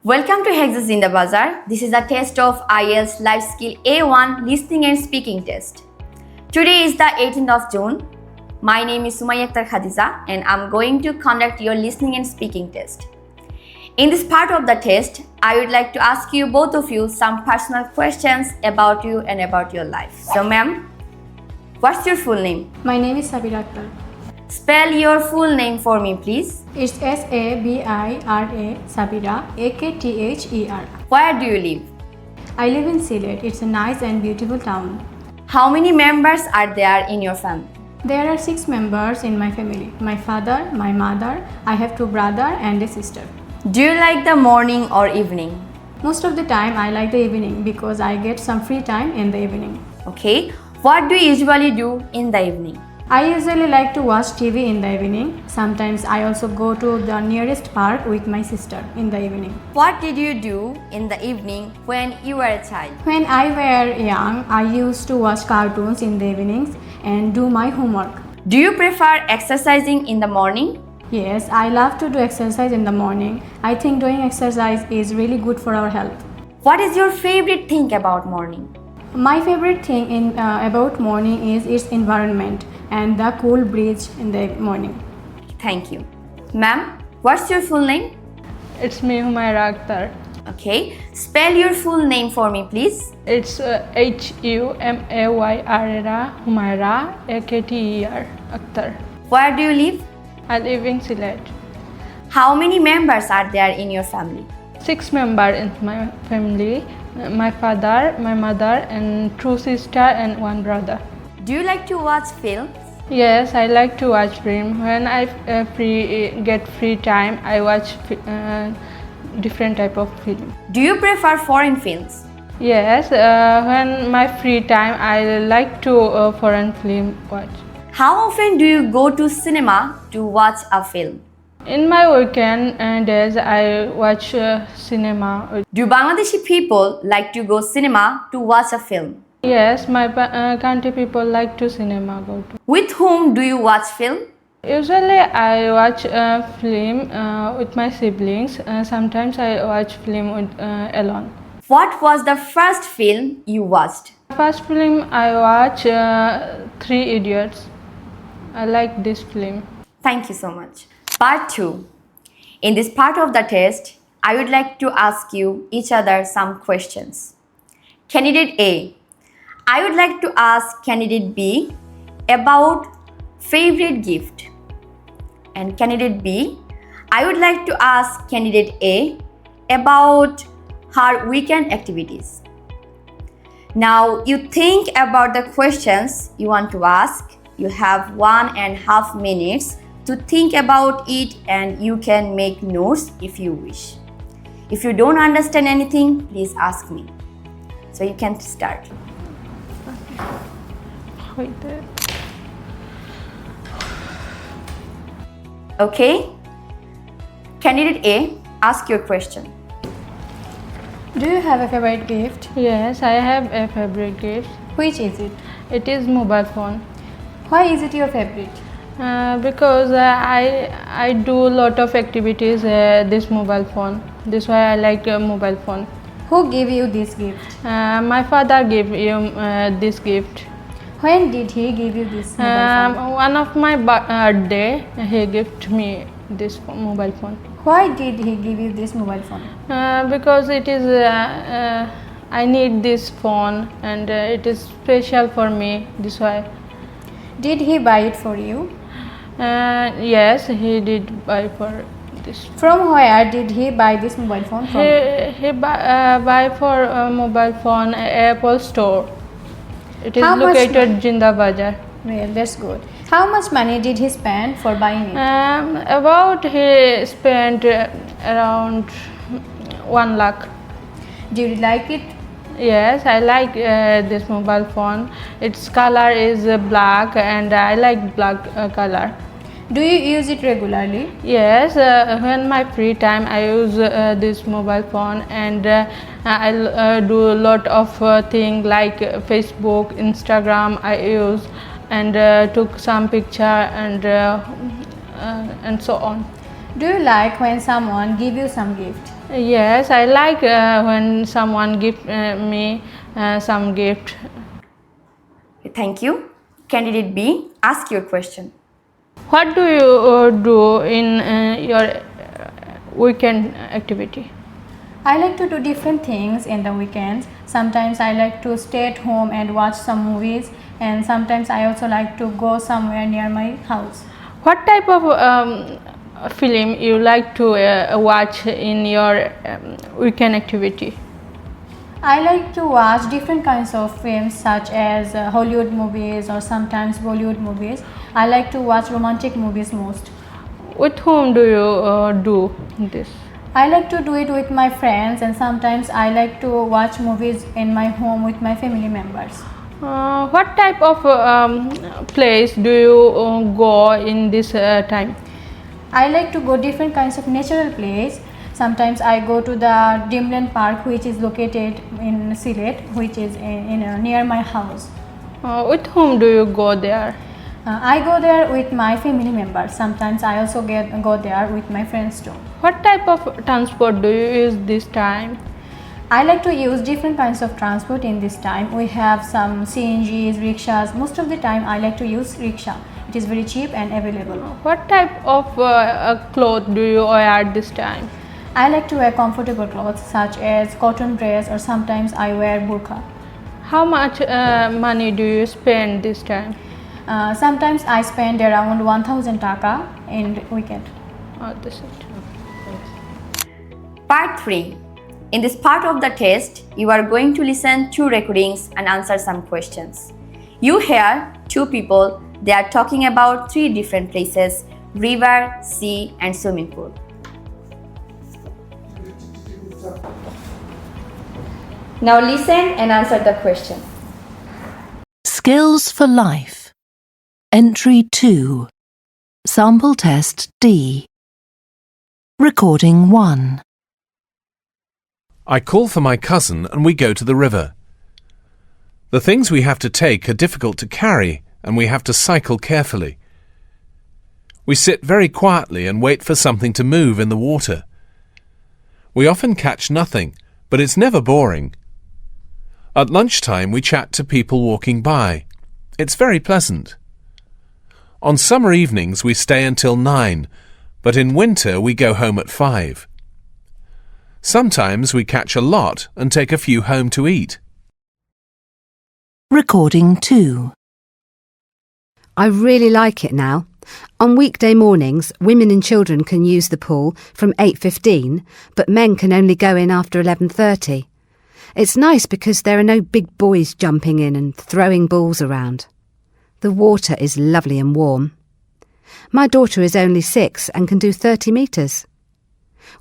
Welcome to HEXA'S Zindabazar. This is a test of IELTS Life Skill A1 Listening and Speaking Test. Today is the 18th of June. My name is Khadija and I'm going to conduct your listening and speaking test. In this part of the test, I would like to ask you, both of you, some personal questions about you and about your life. So ma'am, what's your full name? My name is Sabira Akhtar. Spell your full name for me, please. It's Sabira, Sabira, Akther. Where do you live? I live in Sylhet. It's a nice and beautiful town. How many members are there in your family? There are 6 members in my family. My father, my mother, I have 2 brothers and a sister. Do you like the morning or evening? Most of the time I like the evening because I get some free time in the evening. Okay. What do you usually do in the evening? I usually like to watch TV in the evening. Sometimes I also go to the nearest park with my sister in the evening. What did you do in the evening when you were a child? When I were young, I used to watch cartoons in the evenings and do my homework. Do you prefer exercising in the morning? Yes, I love to do exercise in the morning. I think doing exercise is really good for our health. What is your favorite thing about morning? My favorite thing about morning is its environment and the cool breeze in the morning. Thank you. Ma'am, what's your full name? It's me, Humaira Akhtar. Okay. Spell your full name for me, please. It's Humayra, Humaira, Akther, Akhtar. Where do you live? I live in Sylhet. How many members are there in your family? 6 members in my family. My father, my mother, and 2 sisters and 1 brother. Do you like to watch films? Yes, I like to watch film. When I get free time, I watch different type of film. Do you prefer foreign films? Yes, when my free time, I like to foreign film watch. How often do you go to cinema to watch a film? In my weekend days, I watch cinema. Do Bangladeshi people like to go cinema to watch a film? Yes, my country people like to cinema go to. With whom do you watch film? Usually I watch film with my siblings. Sometimes I watch film with, alone. What was the first film you watched? First film I watch 3 Idiots. I like this film. Thank you so much. Part 2. In this part of the test, I would like to ask you each other some questions. Candidate A, I would like to ask Candidate B about favorite gift. And Candidate B, I would like to ask Candidate A about her weekend activities. Now you think about the questions you want to ask. You have 1.5 minutes to think about it and you can make notes if you wish. If you don't understand anything, please ask me. So you can start. Wait. Okay? Candidate A, ask your question. Do you have a favorite gift? Yes, I have a favorite gift. Which is it? It is mobile phone. Why is it your favorite? Because I do a lot of activities this mobile phone. This why I like mobile phone. Who gave you this gift? My father gave you this gift. When did he give you this mobile phone? One of my birthday, he gifted me this mobile phone. Why did he give you this mobile phone? Because it is I need this phone and it is special for me. This why. Did he buy it for you? Yes, he did buy for this. From where did he buy this mobile phone from? He buy for a mobile phone Apple store. It is How much located Zindabazar. Well, that's good. How much money did he spend for buying it? About he spent around 1 lakh. Do you like it? Yes, I like this mobile phone. Its color is black and I like black color. Do you use it regularly? Yes, when my free time I use this mobile phone and I do a lot of things like Facebook, Instagram I use and took some picture and so on. Do you like when someone give you some gift? Yes, I like when someone give me some gift. Thank you. Candidate B, ask your question. What do you do in your weekend activity? I like to do different things in the weekends. Sometimes I like to stay at home and watch some movies, and sometimes I also like to go somewhere near my house. What type of film you like to watch in your weekend activity? I like to watch different kinds of films such as Hollywood movies or sometimes Bollywood movies. I like to watch romantic movies most. With whom do you do this? I like to do it with my friends, and sometimes I like to watch movies in my home with my family members. What type of place do you go in this time? I like to go different kinds of natural place. Sometimes I go to the Dreamland Park, which is located in Sylhet, which is near my house. With whom do you go there? I go there with my family members. Sometimes I also go there with my friends too. What type of transport do you use this time? I like to use different kinds of transport in this time. We have some CNGs, rickshaws. Most of the time I like to use rickshaw. It is very cheap and available. What type of clothes do you wear this time? I like to wear comfortable clothes such as cotton dress, or sometimes I wear burqa. How much money do you spend this time? Sometimes I spend around 1000 taka in weekend. This is Part 3. In this part of the test, you are going to listen 2 recordings and answer some questions. You hear 2 people, they are talking about 3 different places: river, sea and swimming pool. Now listen and answer the question. Skills for Life. Entry 2. Sample Test D. Recording 1. I call for my cousin and we go to the river. The things we have to take are difficult to carry and we have to cycle carefully. We sit very quietly and wait for something to move in the water. We often catch nothing, but it's never boring. At lunchtime we chat to people walking by. It's very pleasant. On summer evenings we stay until 9, but in winter we go home at 5. Sometimes we catch a lot and take a few home to eat. Recording 2. I really like it now. On weekday mornings, women and children can use the pool from 8:15, but men can only go in after 11:30. It's nice because there are no big boys jumping in and throwing balls around. The water is lovely and warm. My daughter is only 6 and can do 30 metres.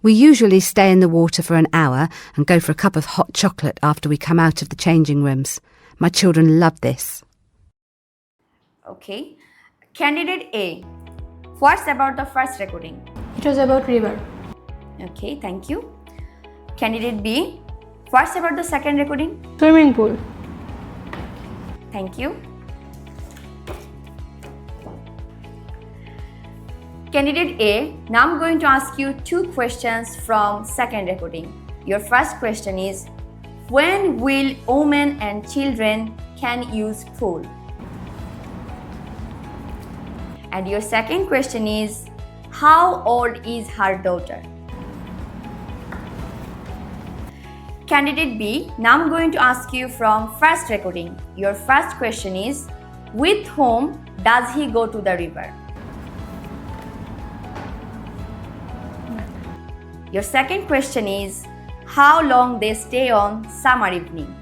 We usually stay in the water for an hour and go for a cup of hot chocolate after we come out of the changing rooms. My children love this. Okay. Candidate A, what's about the first recording? It was about river. Okay, thank you. Candidate B, what's about the second recording? swimming pool. Thank you. Candidate A, now I'm going to ask you 2 questions from second recording. Your first question is, when will women and children can use pool? And your second question is, how old is her daughter? Candidate B, now I'm going to ask you from first recording. Your first question is, with whom does he go to the river? Your second question is, how long they stay on summer evening?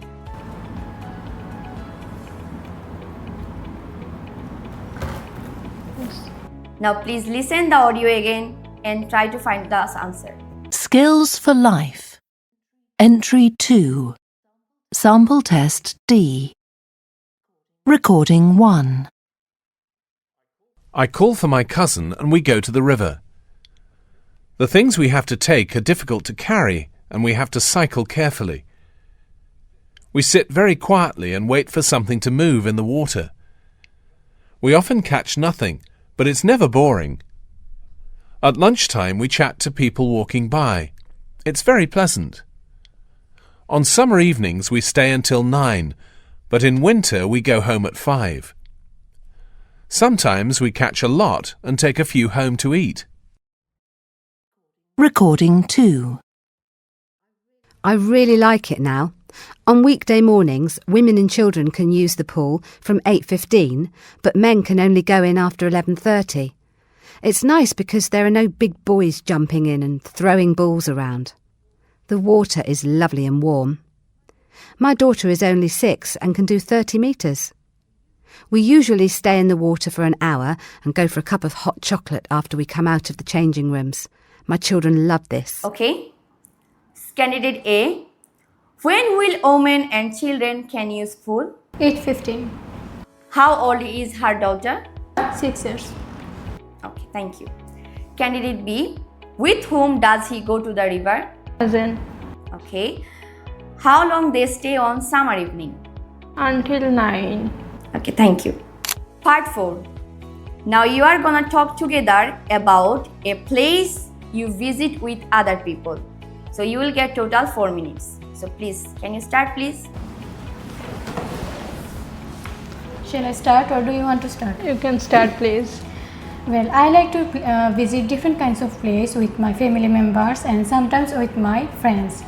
Now please listen the audio again and try to find the answer. Skills for Life. Entry 2. Sample Test D. Recording 1. I call for my cousin and we go to the river. The things we have to take are difficult to carry and we have to cycle carefully. We sit very quietly and wait for something to move in the water. We often catch nothing, but it's never boring. At lunchtime we chat to people walking by. It's very pleasant. On summer evenings we stay until 9, but in winter we go home at 5. Sometimes we catch a lot and take a few home to eat. Recording 2. I really like it now. On weekday mornings, women and children can use the pool from 8:15, but men can only go in after 11:30. It's nice because there are no big boys jumping in and throwing balls around. The water is lovely and warm. My daughter is only 6 and can do 30 metres. We usually stay in the water for an hour and go for a cup of hot chocolate after we come out of the changing rooms. My children love this. Okay. Candidate A. When will women and children can use pool? 8:15. How old is her daughter? 6 years. Okay, thank you. Candidate B. With whom does he go to the river? Cousin. Okay. How long they stay on summer evening? Until 9. Okay, thank you. Part 4. Now you are gonna talk together about a place you visit with other people. So you will get total 4 minutes. So please, can you start please? Shall I start or do you want to start? You can start, please. Well, I like to visit different kinds of places with my family members and sometimes with my friends.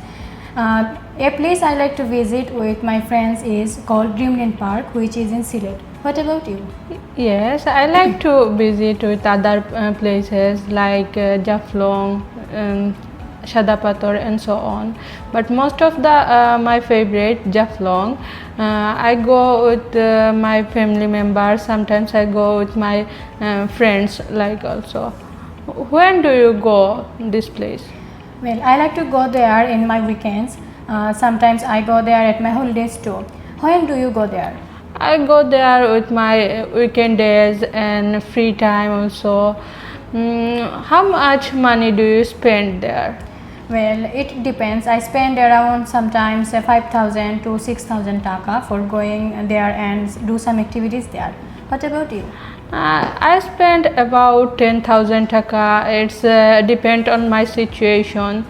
A place I like to visit with my friends is called Dreamland Park, which is in Sylhet. What about you? Yes, I like to visit with other places like Jaflong, Shadapator and so on. But most of the my favorite Jaflong, I go with my family members. Sometimes I go with my friends like also. When do you go this place? Well, I like to go there in my weekends. Sometimes I go there at my holidays too. When do you go there? I go there with my weekend days and free time also. How much money do you spend there? Well, it depends. I spend around sometimes 5,000 to 6,000 taka for going there and do some activities there. What about you? I spend about 10,000 taka. It's depend on my situation.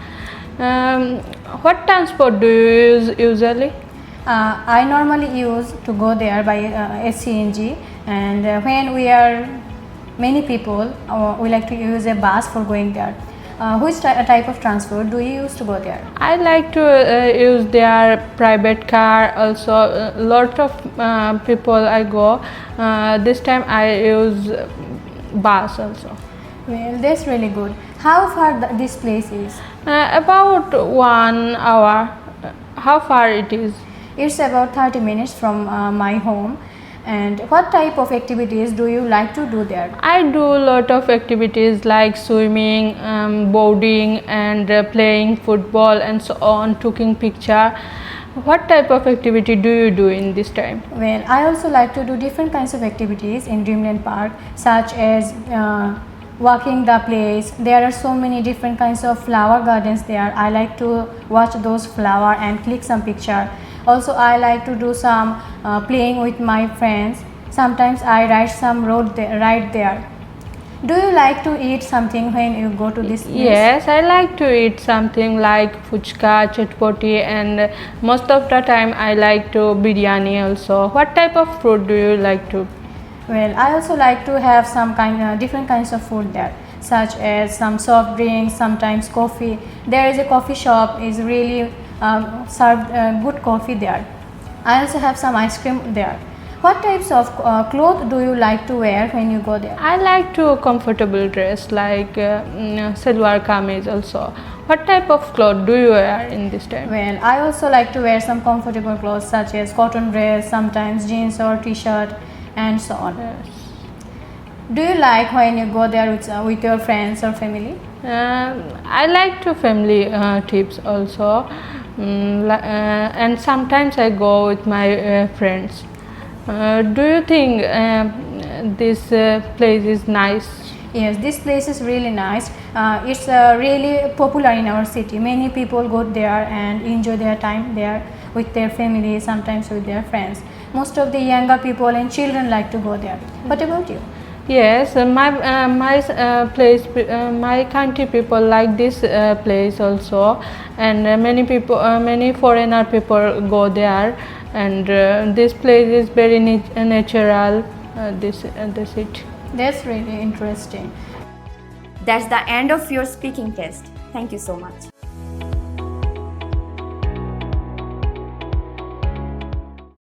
What transport do you use usually? I normally use to go there by SCNG, and when we are many people, we like to use a bus for going there. Which type of transport do you use to go there? I like to use their private car. Also, a lot of people I go. This time I use bus also. Well, that's really good. How far this place is? About 1 hour. How far it is? It's about 30 minutes from my home. And what type of activities do you like to do there? I do a lot of activities like swimming, boarding and playing football and so on, taking picture. What type of activity do you do in this time? Well, I also like to do different kinds of activities in Dreamland Park, such as walking the place. There are so many different kinds of flower gardens there. I like to watch those flowers and click some picture. Also, I like to do some playing with my friends. Sometimes I ride some road ride there. Do you like to eat something when you go to this place? Yes, I like to eat something like fuchka, chatpoti, and most of the time I like to biryani also. What type of food do you like to? Well, I also like to have some different kinds of food there, such as some soft drinks, sometimes coffee. There is a coffee shop is really served good coffee there. I also have some ice cream there. What types of clothes do you like to wear when you go there? I like to comfortable dress like salwar kameez also. What type of clothes do you wear in this time? Well, I also like to wear some comfortable clothes such as cotton dress, sometimes jeans or t-shirt and so on. Yes. Do you like when you go there with your friends or family? I like to family trips also, and sometimes I go with my friends. Do you think this place is nice? Yes, this place is really nice. It's really popular in our city. Many people go there and enjoy their time there with their family, sometimes with their friends. Most of the younger people and children like to go there. What about you? Yes, my country people like this place also, and many foreigner people go there, and this place is very natural. This it. That's really interesting. That's the end of your speaking test. Thank you so much.